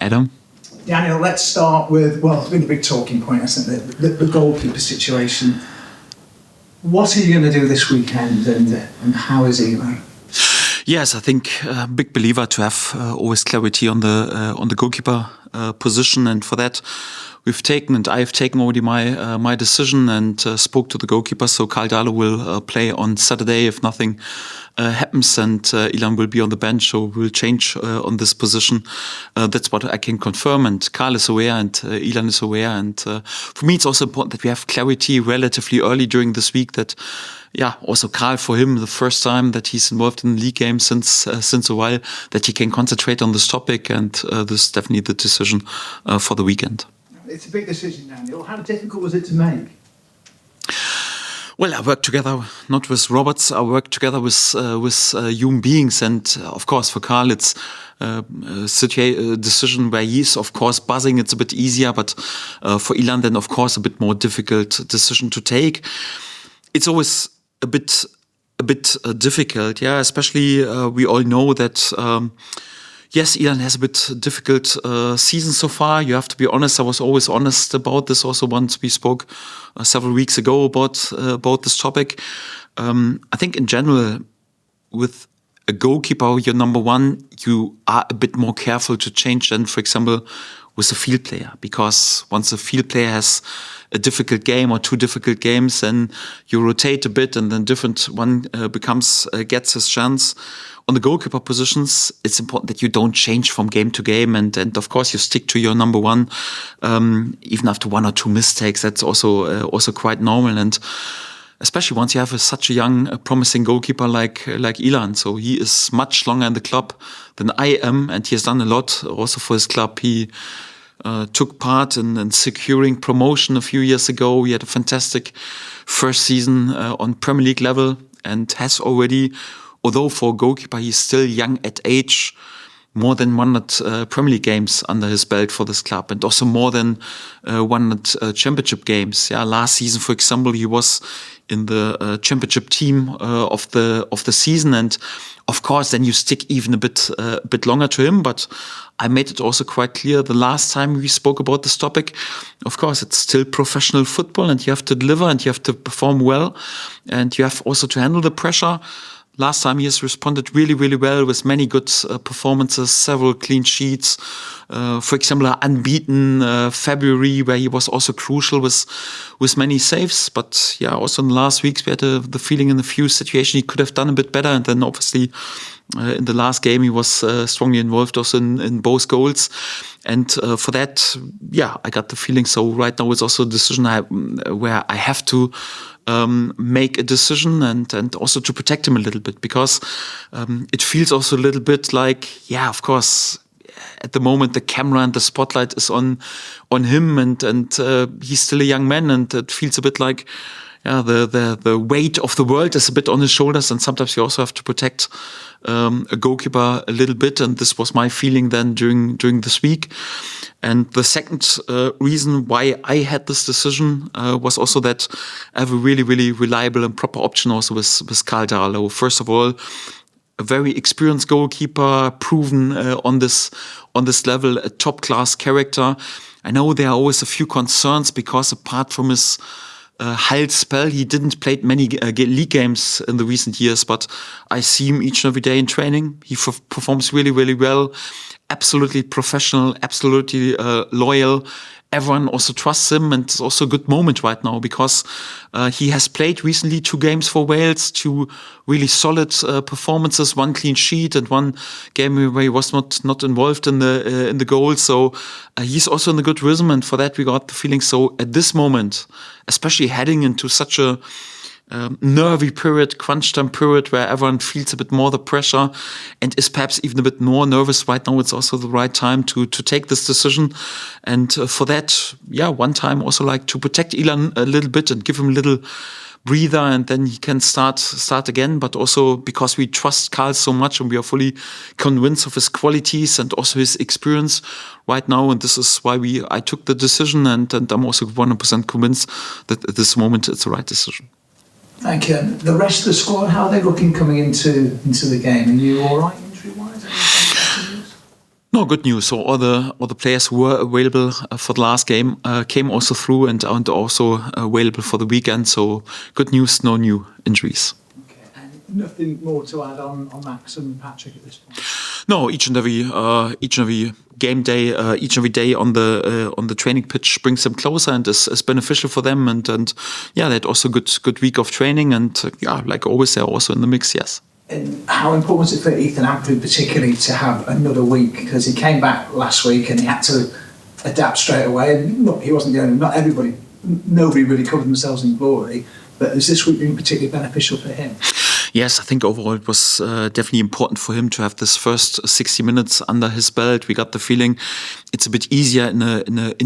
Adam? Daniel, let's start with, well, it's been a big talking point, hasn't it? The goalkeeper situation. What are you going to do this weekend, and how is Eli? Yes, I think big believer to have always clarity on the goalkeeper position, and for that we've taken, and I've taken already my decision and spoke to the goalkeeper. So Karl Darlow will play on Saturday if nothing happens, and Ilan will be on the bench, so we'll change on this position. That's what I can confirm, and Karl is aware, and Ilan is aware, and for me it's also important that we have clarity relatively early during this week. That also Karl, for him, the first time that he's involved in the league game since a while, that he can concentrate on this topic, and this is definitely the decision for the weekend. It's a big decision, Daniel. How difficult was it to make? Well, I work together not with robots. I work together with human beings, and of course for Karl it's a decision where he's of course buzzing. It's a bit easier, but for Ilan then of course a bit more difficult decision to take. It's always a bit difficult, especially we all know that. Yes, Ilan has a bit difficult season so far. You have to be honest. I was always honest about this. Also, once we spoke several weeks ago about this topic. I think in general, with a goalkeeper, you're number one. You are a bit more careful to change than, for example, with a field player, because once a field player has a difficult game or two difficult games, then you rotate a bit, and then different one gets his chance. On the goalkeeper positions, it's important that you don't change from game to game, and of course you stick to your number one, even after one or two mistakes. That's also quite normal, and especially once you have such a young, promising goalkeeper like Ilan. So he is much longer in the club than I am, and he has done a lot also for his club. He took part in securing promotion a few years ago. He had a fantastic first season on Premier League level, and has already, although for a goalkeeper he's still young at age, more than 100 Premier League games under his belt for this club, and also more than 100 championship games. Last season, for example, he was in the championship team of the season, and of course then you stick even a bit longer to him. But I made it also quite clear the last time we spoke about this topic. Of course, it's still professional football, and you have to deliver, and you have to perform well, and you have also to handle the pressure. Last time he has responded really, really well with many good performances, several clean sheets. For example, an unbeaten February, where he was also crucial with many saves. But also in the last weeks we had the feeling in a few situations he could have done a bit better. And then obviously in the last game he was strongly involved also in both goals. And for that, I got the feeling. So right now it's also a decision where I have to make a decision and also to protect him a little bit, because it feels also a little bit like, of course, at the moment the camera and the spotlight is on him, and he's still a young man, and it feels a bit like the weight of the world is a bit on his shoulders, and sometimes you also have to protect a goalkeeper a little bit, and this was my feeling then during this week. And the second reason why I had this decision was also that I have a really, really reliable and proper option also with Karl Darlow. First of all, a very experienced goalkeeper, proven on this level, a top class character. I know there are always a few concerns because apart from his Hull spell, he didn't play many league games in the recent years, but I see him each and every day in training. He performs really, really well. Absolutely professional, absolutely loyal. Everyone also trusts him, and it's also a good moment right now because he has played recently 2 games for Wales, 2 really solid performances, 1 clean sheet and 1 game where he was not involved in the goal. So he's also in a good rhythm, and for that we got the feeling. So at this moment, especially heading into such a nervy period, crunch time period, where everyone feels a bit more the pressure and is perhaps even a bit more nervous right now, it's also the right time to take this decision. And for that, one time also like to protect Ilan a little bit and give him a little breather, and then he can start again. But also because we trust Karl so much and we are fully convinced of his qualities and also his experience right now, and this is why I took the decision, and I'm also 100% convinced that at this moment it's the right decision. Thank you. The rest of the squad, how are they looking coming into the game? Are you all right injury-wise? No, good news. So all the players who were available for the last game came also through and also available for the weekend. So good news, no new injuries. Okay. And nothing more to add on Max and Patrick at this point? No, each and every game day, each and every day on the training pitch brings them closer and is beneficial for them. And yeah, they had also good week of training. And yeah, like always, they're also in the mix. Yes. And how important is it for Ethan Ampadu particularly to have another week? Because he came back last week and he had to adapt straight away. And look, he wasn't the only, nobody really covered themselves in glory. But has this week been particularly beneficial for him? Yes, I think overall it was definitely important for him to have this first 60 minutes under his belt. We got the feeling it's a bit easier in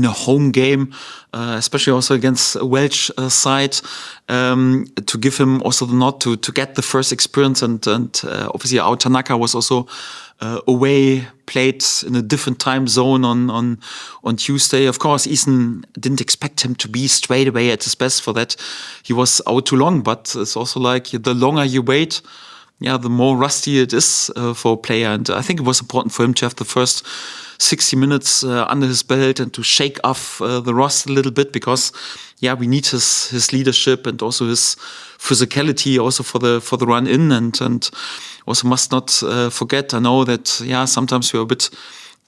a home game, especially also against a Welsh side, to give him also the nod to get the first experience. And obviously our Tanaka was also away, played in a different time zone on Tuesday. Of course, Ethan didn't expect him to be straight away at his best. For that, he was out too long. But it's also like the longer you wait, yeah, the more rusty it is for a player. And I think it was important for him to have the first 60 minutes under his belt and to shake off the rust a little bit, because yeah, we need his leadership and also his physicality also for the run in, and also must not forget. I know that yeah, sometimes we're a bit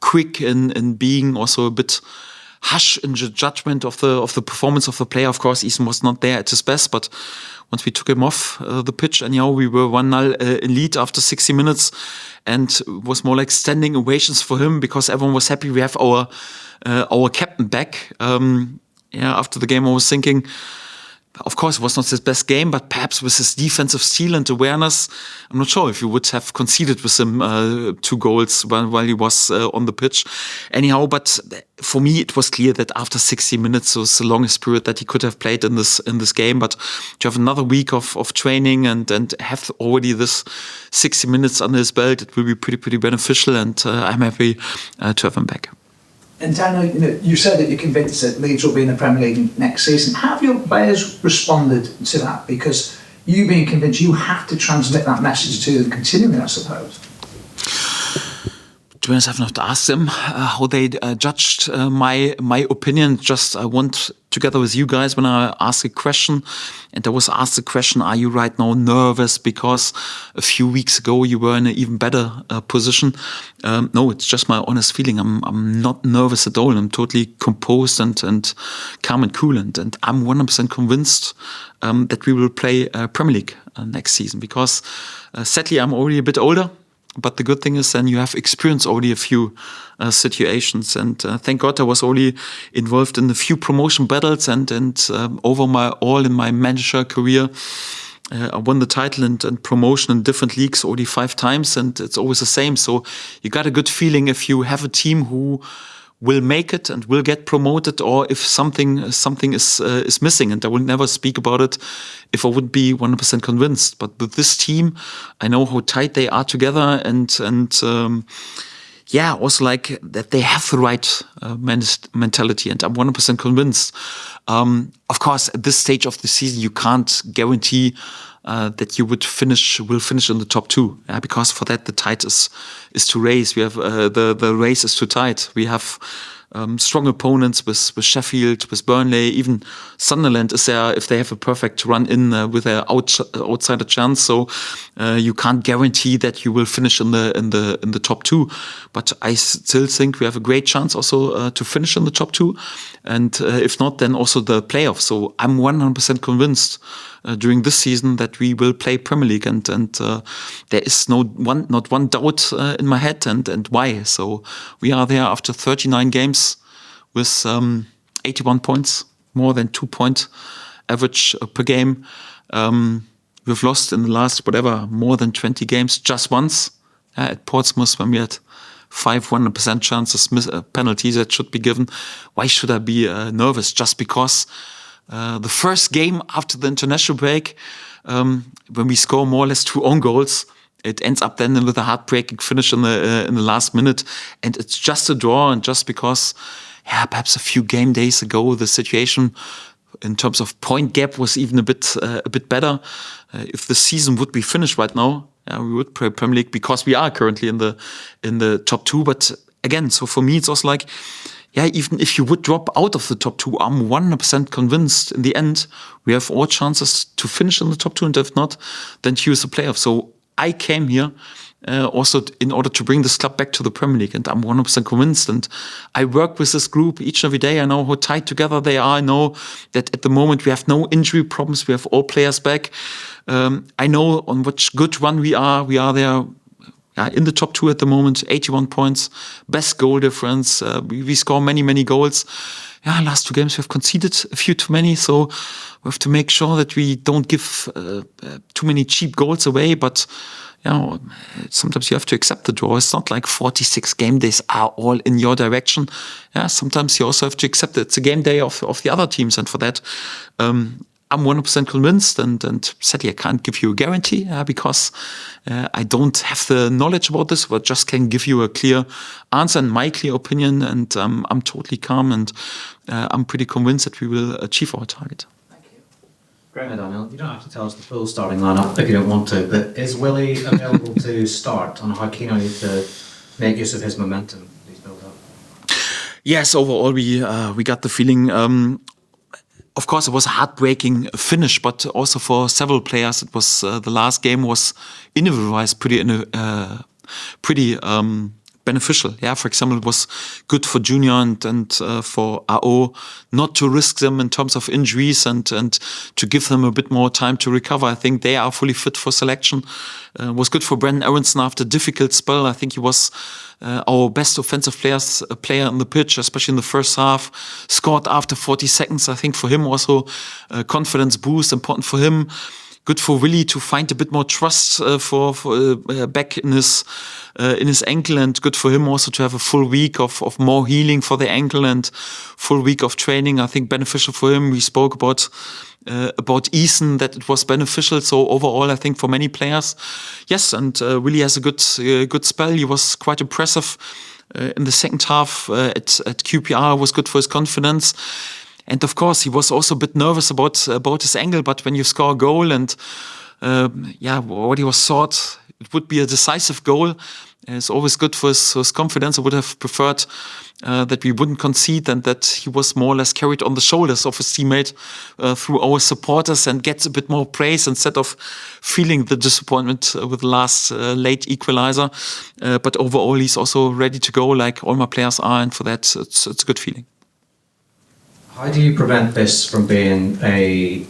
quick in being also a bit harsh in the judgment of the performance of the player. Of course, Ethan was not there at his best, but once we took him off the pitch, anyhow, we were 1-0 in lead after 60 minutes, and it was more like standing ovations for him because everyone was happy we have our captain back. Yeah, after the game, I was thinking, of course, it was not his best game, but perhaps with his defensive steel and awareness, I'm not sure if you would have conceded with him 2 goals while he was on the pitch. Anyhow, but for me, it was clear that after 60 minutes was the longest period that he could have played in this game. But to have another week of training and have already this 60 minutes under his belt, it will be pretty beneficial, and I'm happy to have him back. And Daniel, you said that you're convinced that Leeds will be in the Premier League next season. How have your players responded to that? Because you being convinced, you have to transmit that message to them continually, I suppose. To be honest, I've not asked them how they judged my opinion. Just I want, together with you guys, when I ask a question, and I was asked the question, are you right now nervous because a few weeks ago you were in an even better position? No, it's just my honest feeling. I'm not nervous at all. I'm totally composed and calm and cool. And I'm 100% convinced that we will play Premier League next season, because sadly I'm already a bit older. But the good thing is then you have experienced already a few situations, and thank God I was already involved in a few promotion battles, and over in my manager career, I won the title and promotion in different leagues already 5 times, and it's always the same. So you got a good feeling if you have a team who will make it and will get promoted, or if something is missing. And I will never speak about it if I wouldn't be 100% convinced. But with this team, I know how tight they are together, and yeah, also like that they have the right mentality, and I'm 100% convinced. Of course, at this stage of the season, you can't guarantee that you will finish in the top 2, because for that the tide is too race. We have the race is too tight. We have strong opponents with Sheffield, with Burnley, even Sunderland is there if they have a perfect run in with an outsider chance. So you can't guarantee that you will finish in the top 2. But I still think we have a great chance also to finish in the top 2, and if not, then also the playoffs. So I'm 100% convinced during this season that we will play Premier League, and there is not one doubt in my head, and why. So we are there after 39 games with 81 points, more than 2-point average per game. We've lost in the last more than 20 games just once at Portsmouth when we had 100% chances, penalties that should be given. Why should I be nervous? Just because the first game after the international break, when we score more or less 2 own goals, it ends up then with a heartbreaking finish in the last minute, and it's just a draw. And just because, perhaps a few game days ago, the situation in terms of point gap was even a bit better. If the season would be finished right now, we would play Premier League because we are currently in the top 2. But again, so for me, it's also like, yeah, even if you would drop out of the top 2, I'm 100% convinced in the end we have all chances to finish in the top 2, and if not, then choose the playoff. So I came here also in order to bring this club back to the Premier League, and I'm 100% convinced. And I work with this group each and every day. I know how tight together they are. I know that at the moment we have no injury problems. We have all players back. I know on which good run we are. We are there. In the top 2 at the moment, 81 points, best goal difference. We score many goals. Yeah, last 2 games we have conceded a few too many, so we have to make sure that we don't give too many cheap goals away. But sometimes you have to accept the draw. It's not like 46 game days are all in your direction. Yeah, sometimes you also have to accept that it's a game day of the other teams, and for that, I'm 100% convinced, and sadly I can't give you a guarantee because I don't have the knowledge about this, but just can give you a clear answer and my clear opinion, and I'm totally calm, and I'm pretty convinced that we will achieve our target. Thank you. Great, Daniel. You don't have to tell us the full starting lineup if you don't want to, but is Willie available to start, and how keen are you to make use of his momentum he's built up? Yes, overall we got the feeling. Of course, it was a heartbreaking finish, but also for several players, it was the last game was individualized pretty beneficial. Yeah, for example, it was good for Junior and for AO not to risk them in terms of injuries and to give them a bit more time to recover. I think they are fully fit for selection. It was good for Brendan Aronson after a difficult spell. I think he was our best offensive player on the pitch, especially in the first half. Scored after 40 seconds. I think for him also confidence boost, important for him. Good for Willie to find a bit more trust for back in his ankle, and good for him also to have a full week of more healing for the ankle and full week of training. I think beneficial for him. We spoke about Eason, that it was beneficial. So overall, I think for many players, yes. And Willie has a good spell. He was quite impressive in the second half at QPR. Was good for his confidence. And of course, he was also a bit nervous about his angle. But when you score a goal and what he was thought it would be a decisive goal, it's always good for his confidence. I would have preferred that we wouldn't concede and that he was more or less carried on the shoulders of his teammate through our supporters and gets a bit more praise instead of feeling the disappointment with the last late equalizer. But overall, he's also ready to go, like all my players are, and for that, it's a good feeling. How do you prevent this from being a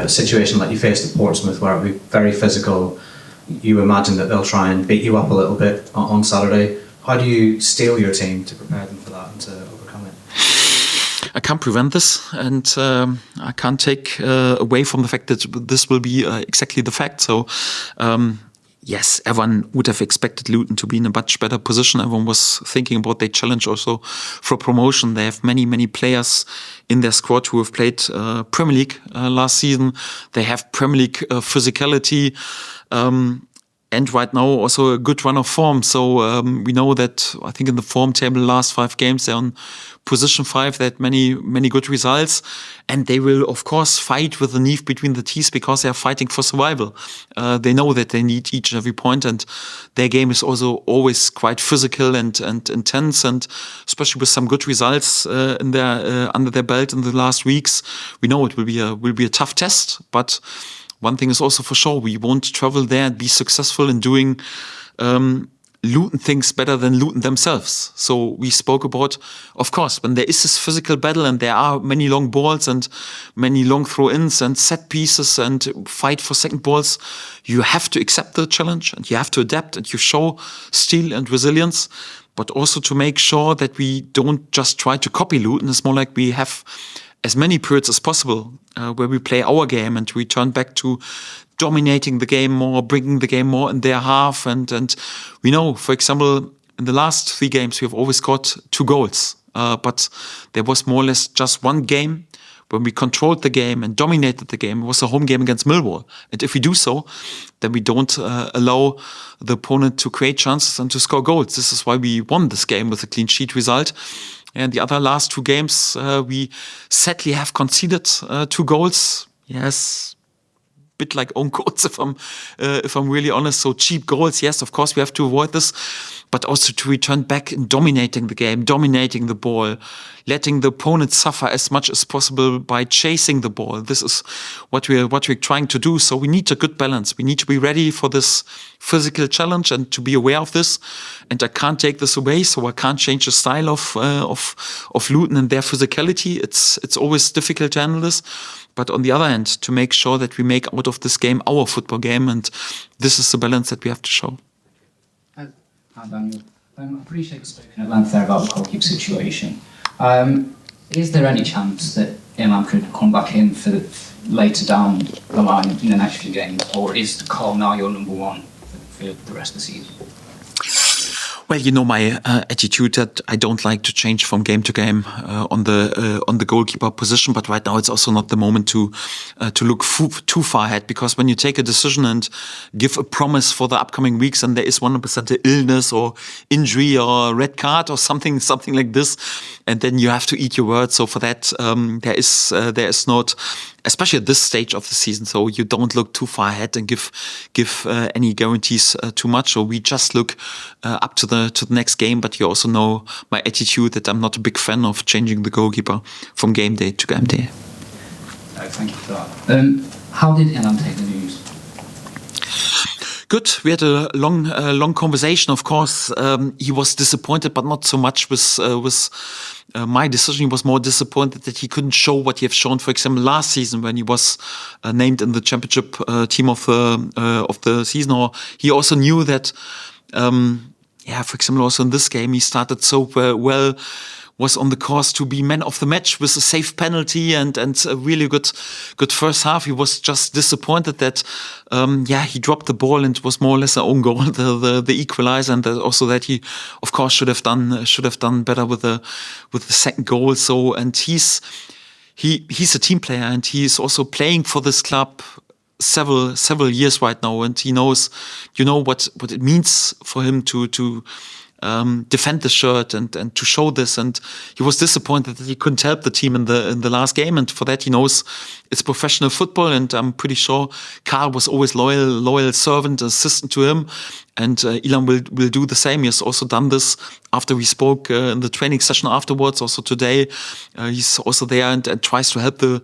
situation like you faced at Portsmouth, where it'll be very physical? You imagine that they'll try and beat you up a little bit on Saturday. How do you steel your team to prepare them for that and to overcome it? I can't prevent this, and I can't take away from the fact that this will be exactly the fact. So, yes, everyone would have expected Luton to be in a much better position. Everyone was thinking about their challenge also for promotion. They have many players in their squad who have played Premier League last season. They have Premier League physicality. And right now also a good run of form. So we know that, I think in the form table, last 5 games, they're on position 5. They had many good results. And they will, of course, fight with the knife between the teeth because they are fighting for survival. They know that they need each and every point. And their game is also always quite physical and intense. And especially with some good results in their under their belt in the last weeks, we know it will be a tough test. But one thing is also for sure, we won't travel there and be successful in doing Luton things better than Luton themselves. So we spoke about, of course, when there is this physical battle and there are many long balls and many long throw-ins and set pieces and fight for second balls, you have to accept the challenge and you have to adapt and you show steel and resilience, but also to make sure that we don't just try to copy Luton. It's more like we have as many periods as possible where we play our game and we turn back to dominating the game more, bringing the game more in their half. And we know, for example, in the last 3 games, we have always got 2 goals. But there was more or less just one game when we controlled the game and dominated the game. It was a home game against Millwall. And if we do so, then we don't allow the opponent to create chances and to score goals. This is why we won this game with a clean sheet result. And the other last 2 games, we sadly have conceded 2 goals. Yes, bit like own goals if I'm really honest. So cheap goals, yes, of course we have to avoid this, but also to return back and dominating the game, dominating the ball, letting the opponent suffer as much as possible by chasing the ball. This is what we're trying to do. So we need a good balance. We need to be ready for this physical challenge and to be aware of this. And I can't take this away, so I can't change the style of Luton and their physicality. It's always difficult to handle this. But on the other hand, to make sure that we make out of this game our football game, and this is the balance that we have to show. Hi, Daniel. I appreciate you spoken at length there about the goalkeeper situation. Is there any chance that Imam could come back in for later down the line in the next few games, or is Carl now your number one for the rest of the season? Well, you know my attitude that I don't like to change from game to game on the goalkeeper position. But right now, it's also not the moment to look too far ahead, because when you take a decision and give a promise for the upcoming weeks, and there is 100% an illness or injury or red card or something like this, and then you have to eat your words. So for that, there is not, especially at this stage of the season. So you don't look too far ahead and give any guarantees too much. So we just look up to the next game. But you also know my attitude that I'm not a big fan of changing the goalkeeper from game day to game day. Thank you for that. How did Elam take the news? Good. We had a long conversation. Of course, he was disappointed, but not so much with my decision. He was more disappointed that he couldn't show what he have shown, for example, last season when he was named in the championship team of the season. Or he also knew that, for example, also in this game, he started so well. Was on the course to be man of the match with a safe penalty and a really good first half. He was just disappointed that he dropped the ball and it was more or less an own goal, the equalizer, and also that he of course should have done better with the second goal. So, and he's a team player, and he's also playing for this club several years right now, and he knows what it means for him to defend the shirt and to show this. And he was disappointed that he couldn't help the team in the last game, and for that he knows it's professional football, and I'm pretty sure Carl was always loyal servant, assistant to him, and Elam will do the same. He has also done this after we spoke in the training session afterwards. Also today, he's also there and tries to help the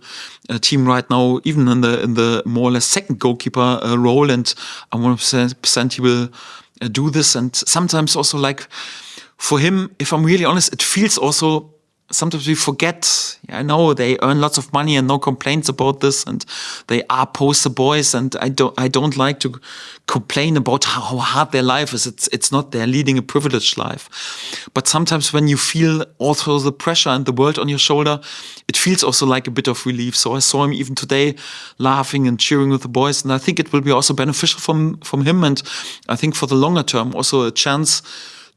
team right now, even in the more or less second goalkeeper role. And I'm 100% he will do this. And sometimes also, like, for him, if I'm really honest, it feels also sometimes we forget. I know they earn lots of money and no complaints about this, and they are poster boys, and I don't like to complain about how hard their life is. It's not, they're leading a privileged life. But sometimes when you feel also the pressure and the world on your shoulder, it feels also like a bit of relief. So I saw him even today laughing and cheering with the boys, and I think it will be also beneficial from him, and I think for the longer term also a chance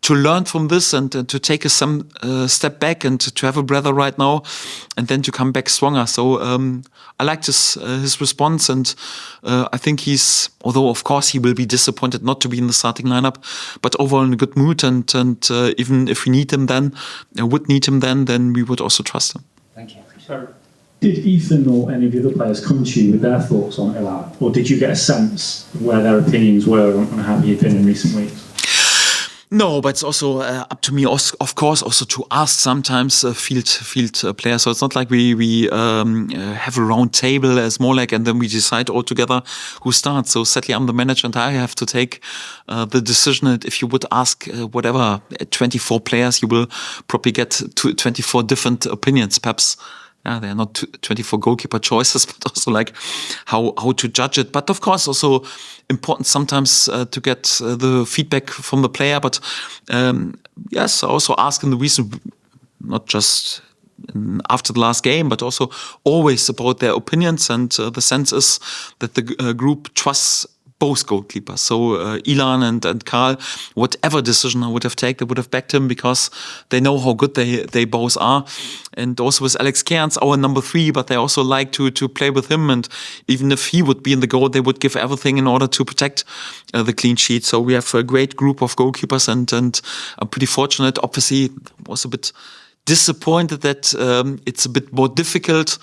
to learn from this and to take a step back and to have a breather right now, and then to come back stronger. So I liked his response, and I think he's, although of course he will be disappointed not to be in the starting lineup, but overall in a good mood, and even if we need him then, then we would also trust him. Thank you. So, did Ethan or any of the other players come to you with their thoughts on Elam, or did you get a sense of where their opinions were on how he had been in recent weeks? No, but it's also up to me, of course, also to ask sometimes field players. So it's not like we have a round table, as more like, and then we decide all together who starts. So sadly, I'm the manager, and I have to take the decision. And if you would ask 24 players, you will probably get 24 different opinions, perhaps. Yeah, they're not 24 goalkeeper choices, but also like how to judge it. But of course, also important sometimes to get the feedback from the player. But yes, also asking the reason, not just after the last game, but also always about their opinions. And the sense is that the group trusts both goalkeepers. So Ilan and Carl, whatever decision I would have taken, they would have backed him because they know how good they both are. And also with Alex Cairns, our number 3, but they also like to play with him. And even if he would be in the goal, they would give everything in order to protect the clean sheet. So we have a great group of goalkeepers, and I'm pretty fortunate. Obviously, was a bit disappointed that it's a bit more difficult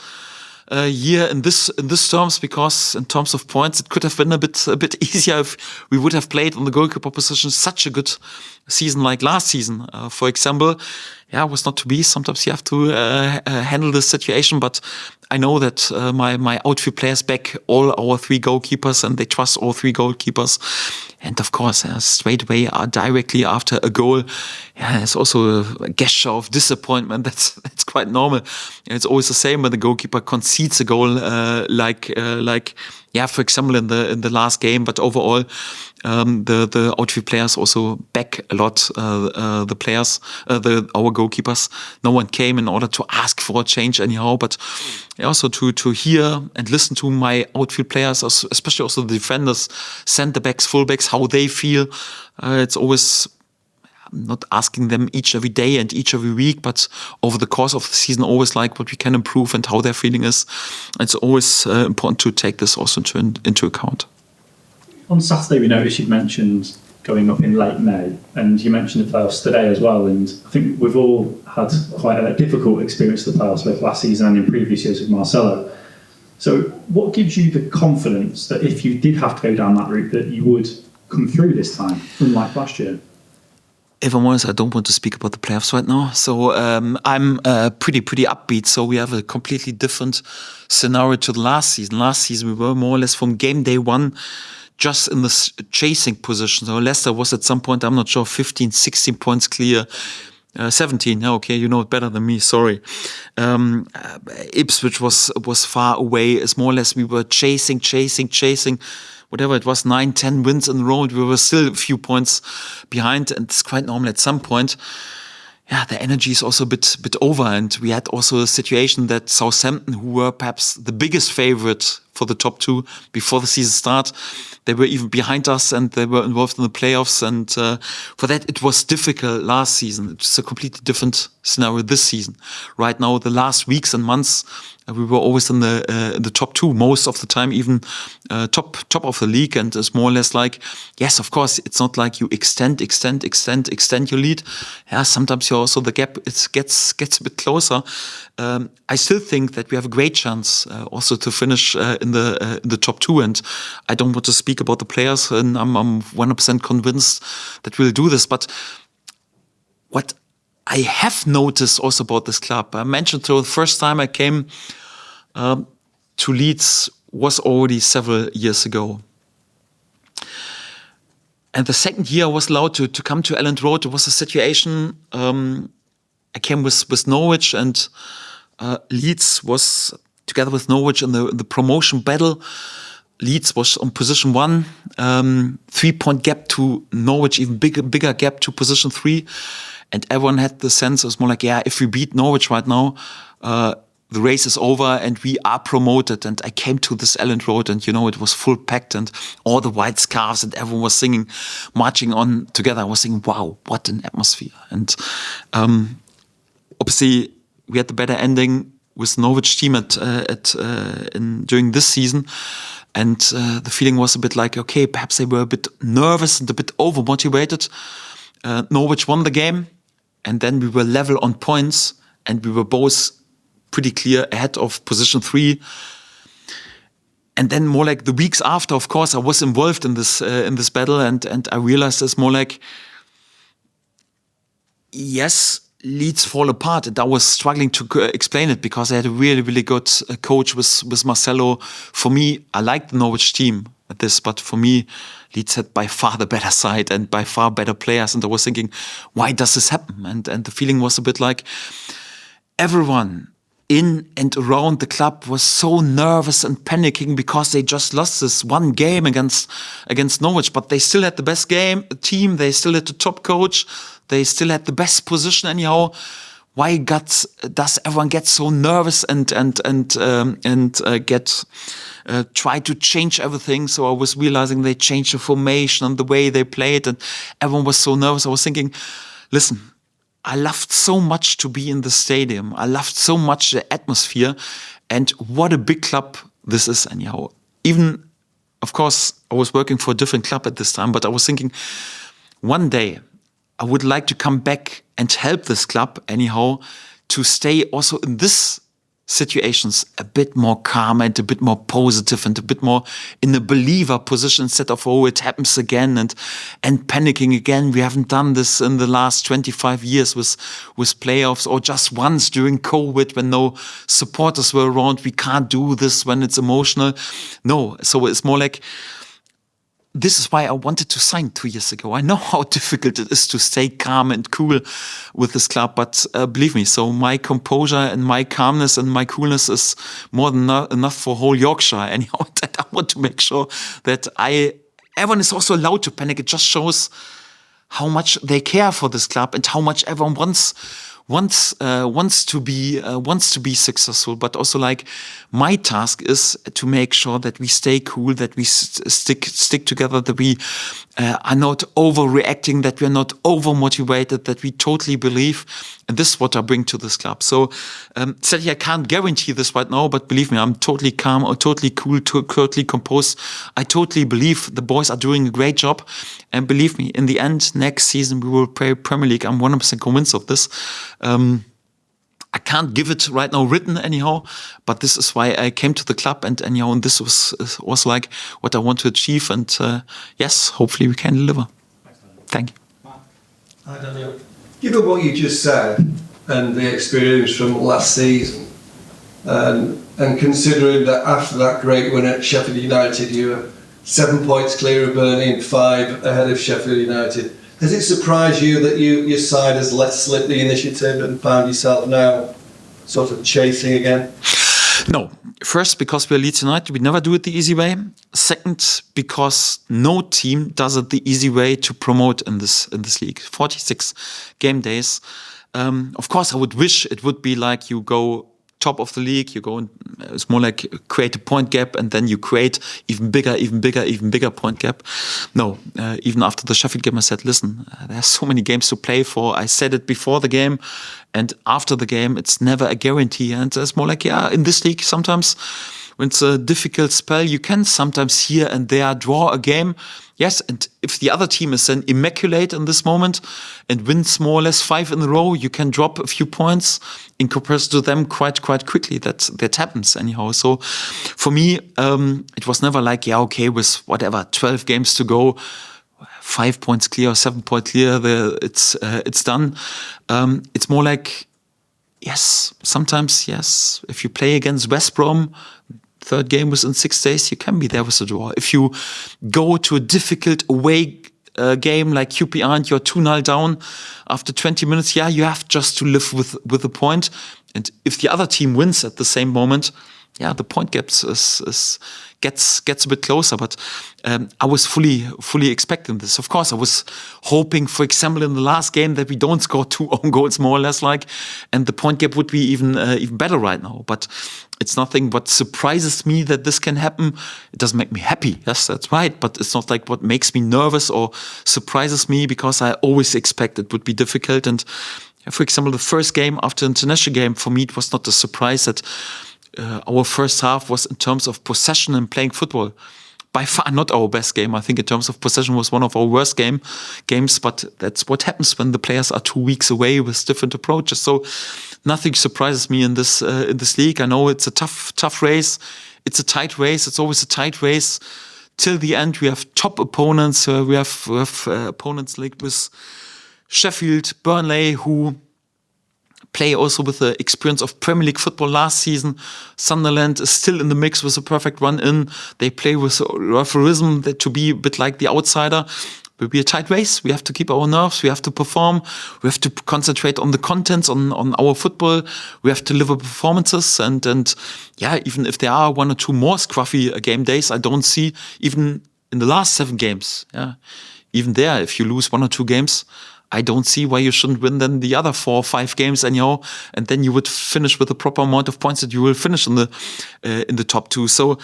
year in this terms, because in terms of points it could have been a bit easier if we would have played on the goalkeeper position such a good season like last season. For example, it was not to be. Sometimes you have to handle this situation, but I know that my outfield players back all our 3 goalkeepers, and they trust all 3 goalkeepers. And of course, straight away, directly after a goal, it's also a gesture of disappointment. That's quite normal. It's always the same when the goalkeeper concedes a goal, for example, in the last game. But overall, the outfield players also back a lot. The players, our goalkeepers. No one came in order to ask for a change anyhow, but also to hear and listen to my outfield players, especially also the defenders, centre backs, full backs, how they feel. It's always not asking them each every day and each every week, but over the course of the season, always like what we can improve and how their feeling is. It's always important to take this also into account. On Saturday, we noticed you'd mentioned going up in late May, and you mentioned the playoffs today as well. And I think we've all had quite a difficult experience of the playoffs, both last season and in previous years with Marcelo. So what gives you the confidence that if you did have to go down that route, that you would come through this time, unlike last year? If I'm honest, I don't want to speak about the playoffs right now. So I'm pretty upbeat. So we have a completely different scenario to the last season. Last season, we were more or less from game day 1 just in the chasing position. So Leicester was at some point, I'm not sure, 15, 16 points clear. 17, okay, you know it better than me, sorry. Ipswich was far away. It's more or less we were chasing. Whatever it was, 9-10 wins in a row, we were still a few points behind, and it's quite normal at some point. The energy is also a bit over, and we had also a situation that Southampton, who were perhaps the biggest favorite for the top 2 before the season start, they were even behind us and they were involved in the playoffs, and for that it was difficult last season. It's a completely different scenario this season. Right now, the last weeks and months, we were always in the top 2 most of the time, even top of the league, and it's more or less like, yes, of course, it's not like you extend your lead. Sometimes you also the gap gets a bit closer. I still think that we have a great chance also to finish in the top 2, and I don't want to speak about the players, and I'm 100% convinced that we'll do this. But what I have noticed also about this club, I mentioned the first time I came to Leeds was already several years ago. And the second year I was allowed to come to Elland Road. It was a situation, I came with Norwich, and Leeds was together with Norwich in the promotion battle. Leeds was on position 1, 3-point gap to Norwich, even bigger gap to position 3. And everyone had the sense, it was more like, if we beat Norwich right now, the race is over and we are promoted. And I came to this Elland Road, and it was full packed, and all the white scarves, and everyone was singing, marching on together. I was thinking, wow, what an atmosphere. And obviously we had the better ending with Norwich team during this season. And the feeling was a bit like, okay, perhaps they were a bit nervous and a bit overmotivated. Norwich won the game, and then we were level on points, and we were both pretty clear ahead of position 3. And then more like the weeks after, of course, I was involved in this battle, and I realized it's more like, yes, Leeds fall apart, and I was struggling to explain it because I had a really, really good coach with Marcelo. For me, I liked the Norwich team at this, but for me, Leeds had by far the better side and by far better players, and I was thinking, why does this happen? And the feeling was a bit like everyone in and around the club was so nervous and panicking because they just lost this one game against Norwich, but they still had the best team, they still had the top coach, they still had the best position anyhow. Why does everyone get so nervous and try to change everything? So I was realizing they changed the formation and the way they played, and everyone was so nervous. I was thinking, listen, I loved so much to be in the stadium. I loved so much the atmosphere, and what a big club this is anyhow. Even, of course, I was working for a different club at this time, but I was thinking, one day I would like to come back and help this club anyhow to stay also in this situations a bit more calm and a bit more positive and a bit more in a believer position instead of, oh, it happens again and panicking again. We haven't done this in the last 25 years with playoffs, or just once during COVID when no supporters were around. We can't do this when it's emotional. No, so it's more like, this is why I wanted to sign 2 years ago. I know how difficult it is to stay calm and cool with this club, but believe me, so my composure and my calmness and my coolness is more than enough for whole Yorkshire. Anyhow, that I want to make sure that everyone is also allowed to panic. It just shows how much they care for this club and how much everyone wants to be successful. But also, like, my task is to make sure that we stay cool, that we stick together, that we are not overreacting, that we are not overmotivated, that we totally believe. And this is what I bring to this club. So sadly, I can't guarantee this right now, but believe me, I'm totally calm, or totally cool, totally composed. I totally believe the boys are doing a great job. And believe me, in the end, next season we will play Premier League. I'm 100% convinced of this. I can't give it right now written anyhow, but this is why I came to the club, and anyhow, and this was also like what I want to achieve. And yes, hopefully we can deliver. Thank you. Hi, Daniel. Given what you just said and the experience from last season, and considering that after that great win at Sheffield United, you were 7 points clear of Burnley, 5 ahead of Sheffield United, has it surprised you that your side has let slip the initiative and found yourself now sort of chasing again? No. First, because we're Leeds United, we never do it the easy way. Second, because no team does it the easy way to promote in this league. 46 game days. Of course, I would wish it would be like you go top of the league, you go, it's more like create a point gap, and then you create even bigger point gap. No, even after the Sheffield game, I said, listen, there's so many games to play for. I said it before the game, and after the game, it's never a guarantee. And it's more like, yeah, in this league, sometimes when it's a difficult spell, you can sometimes here and there draw a game. Yes, and if the other team is then immaculate in this moment and wins more or less 5 in a row, you can drop a few points in comparison to them quite quickly. That happens anyhow. So for me, it was never like, yeah, okay, with whatever 12 games to go, 5 points clear or 7 points clear, it's done. It's more like, yes, sometimes yes. If you play against West Brom, third game within 6 days, you can be there with a draw. If you go to a difficult away game like QPR and you're 2-0 down after 20 minutes, yeah, you have just to live with a point. And if the other team wins at the same moment, yeah, the point gaps gets a bit closer. But I was fully expecting this. Of course, I was hoping, for example, in the last game that we don't score 2 own goals, more or less, like, and the point gap would be even better right now. But it's nothing what surprises me that this can happen. It doesn't make me happy. Yes, that's right. But it's not like what makes me nervous or surprises me, because I always expect it would be difficult. And for example, the first game after the international game, for me, it was not a surprise that our first half was, in terms of possession and playing football, by far not our best game. I think in terms of possession was one of our worst games, but that's what happens when the players are 2 weeks away with different approaches. So nothing surprises me in this league. I know it's a tough race. It's a tight race. It's always a tight race till the end. We have top opponents. We have opponents linked with Sheffield, Burnley, who play also with the experience of Premier League football last season. Sunderland is still in the mix with a perfect run in. They play with refereeism to be a bit like the outsider. It will be a tight race. We have to keep our nerves. We have to perform. We have to concentrate on the contents, on our football. We have to deliver performances. And yeah, even if there are 1 or 2 more scruffy game days, I don't see, even in the last 7 games, yeah, even there, if you lose 1 or 2 games, I don't see why you shouldn't win then the other 4 or 5 games, anyhow, and then you would finish with the proper amount of points that you will finish in the top 2. So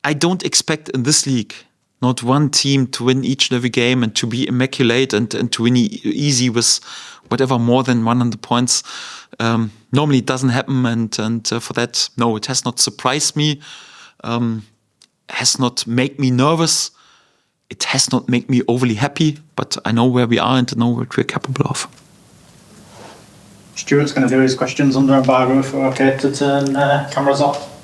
I don't expect in this league not one team to win each and every game and to be immaculate and to win easy with whatever more than 100 points. Normally it doesn't happen, and for that, no, it has not surprised me, has not made me nervous. It has not made me overly happy, but I know where we are and I know what we're capable of. Stuart's going to do his questions under embargo if we're okay to turn cameras off.